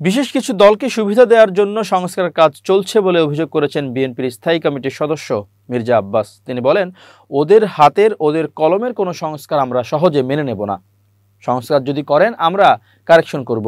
বিশেষ কিছু দলকে সুবিধা দেওয়ার জন্য সংস্কার কাজ চলছে বলে অভিযোগ করেছেন বিএনপির স্থায়ী কমিটির সদস্য মির্জা আব্বাস। তিনি বলেন, ওদের হাতের ওদের কলমের কোনো সংস্কার আমরা সহজে মেনে নেব না। সংস্কার যদি করেন আমরা কারেকশন করব।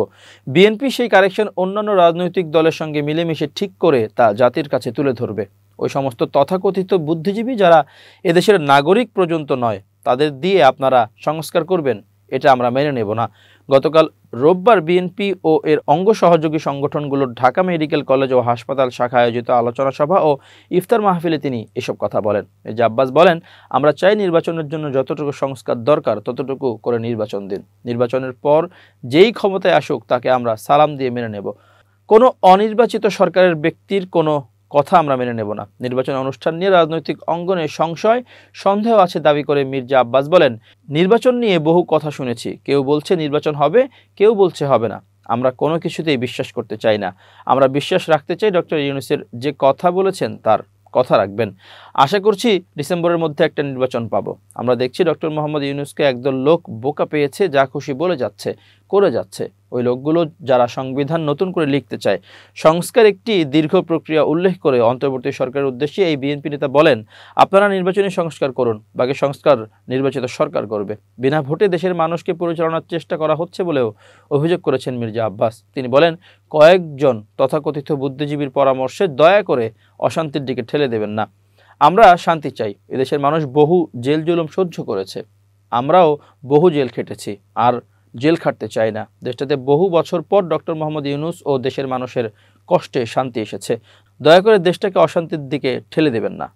বিএনপি সেই কারেকশন অন্যান্য রাজনৈতিক দলের সঙ্গে মিলেমিশে ঠিক করে তা জাতির কাছে তুলে ধরবে। ওই সমস্ত তথাকথিত বুদ্ধিজীবী যারা এদেশের নাগরিক পর্যন্ত নয় তাদের দিয়ে আপনারা সংস্কার করবেন, এটা আমরা মেনে নেব না। গতকাল রোববার বিএনপি ও এর অঙ্গ সহযোগী সংগঠনগুলোর ঢাকা মেডিকেল কলেজ ও হাসপাতাল শাখা আয়োজিত আলোচনা সভা ও ইফতার মাহফিলে তিনি এসব কথা বলেন। মির্জা আব্বাস বলেন, আমরা চাই নির্বাচনের জন্য যতটুকু সংস্কার দরকার ততটুকু করে নির্বাচন দিন। নির্বাচনের পর যেই ক্ষমতায় আসুক তাকে আমরা সালাম দিয়ে মেনে নেব। কোনো অনির্বাচিত সরকারের ব্যক্তির কোনো কথা আমরা মেনে নেব না। নির্বাচন অনুষ্ঠান নিয়ে রাজনৈতিক অঙ্গনে সংশয় সন্দেহ আছে দাবি করে মির্জা আব্বাস বলেন, নির্বাচন নিয়ে বহু কথা শুনেছি। কেউ বলছে নির্বাচন হবে, কেউ বলছে হবে না। আমরা কোনো কিছুতেই বিশ্বাস করতে চাই না। আমরা বিশ্বাস রাখতে চাই ডক্টর ইউনূসের যে কথা বলেছেন তার কথা রাখবেন। আশা করছি ডিসেম্বরের মধ্যে একটা নির্বাচন পাবো। আমরা দেখছি ডক্টর মোহাম্মদ ইউনূসকে একদল লোক বোকা পেয়েছে, যা খুশি বলে যাচ্ছে, করে যাচ্ছে। ওই লোকগুলো যারা সংবিধান নতুন করে লিখতে চায়। সংস্কার একটি দীর্ঘ প্রক্রিয়া উল্লেখ করে অন্তর্বর্তী সরকারের উদ্দেশ্যে এই বিএনপি নেতা বলেন, আপনারা নির্বাচনী সংস্কার করুন, বাকি সংস্কার নির্বাচিত সরকার করবে। বিনা ভোটে দেশের মানুষকে পরিচালনার চেষ্টা করা হচ্ছে বলেও অভিযোগ করেছেন মির্জা আব্বাস। তিনি বলেন, কয়েকজন তথাকথিত বুদ্ধিজীবীর পরামর্শে দয়া করে অশান্তির দিকে ঠেলে দেবেন না। আমরা শান্তি চাই। এদেশের মানুষ বহু জেল জুলুম সহ্য করেছে, আমরাও বহু জেল খেটেছি, আর জেল খাটতে চাই না। দেশটাতে বহু বছর পর ডক্টর মোহাম্মদ ইউনূস ও দেশের মানুষের কষ্টে শান্তি এসেছে। দয়া করে দেশটাকে অশান্তির দিকে ঠেলে দেবেন না।